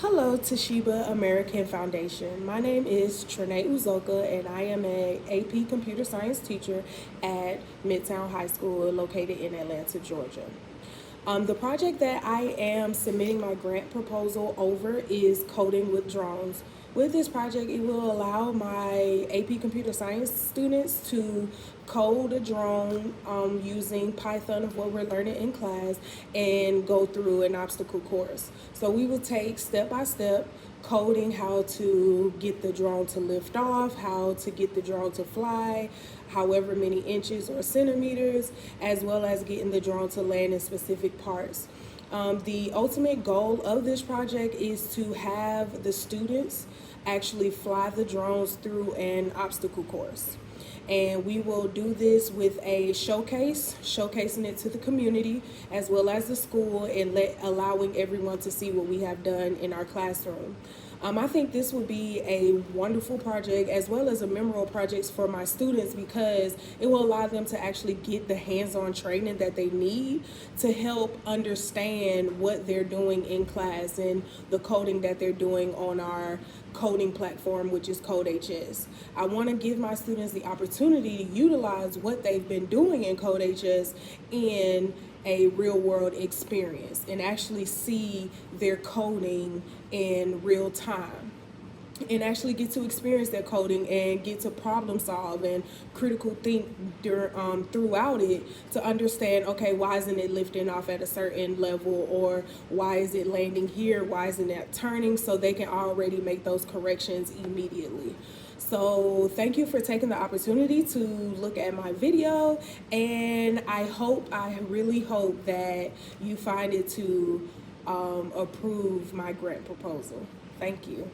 Hello, Toshiba American Foundation. My name is Trinae Uzoka, and I am a AP Computer Science teacher at Midtown High School, located in Atlanta, Georgia. The project that I am submitting my grant proposal over is coding with drones. With this project, it will allow my AP Computer Science students to code a drone using Python of what we're learning in class and go through an obstacle course. So we will take step by step coding how to get the drone to lift off, how to get the drone to fly, however many inches or centimeters, as well as getting the drone to land in specific parts. The ultimate goal of this project is to have the students actually fly the drones through an obstacle course. And we will do this with a showcasing it to the community as well as the school, and allowing everyone to see what we have done in our classroom. I think this will be a wonderful project as well as a memorable project for my students, because it will allow them to actually get the hands-on training that they need to help understand what they're doing in class and the coding that they're doing on our coding platform, which is CodeHS. I want to give my students the opportunity to utilize what they've been doing in CodeHS in a real world experience and actually see their coding in real time, and actually get to experience their coding and get to problem solve and critical think throughout it to understand, okay, why isn't it lifting off at a certain level, or why is it landing here, why isn't it turning, so they can already make those corrections immediately. So thank you for taking the opportunity to look at my video, and I really hope that you find it to approve my grant proposal. Thank you.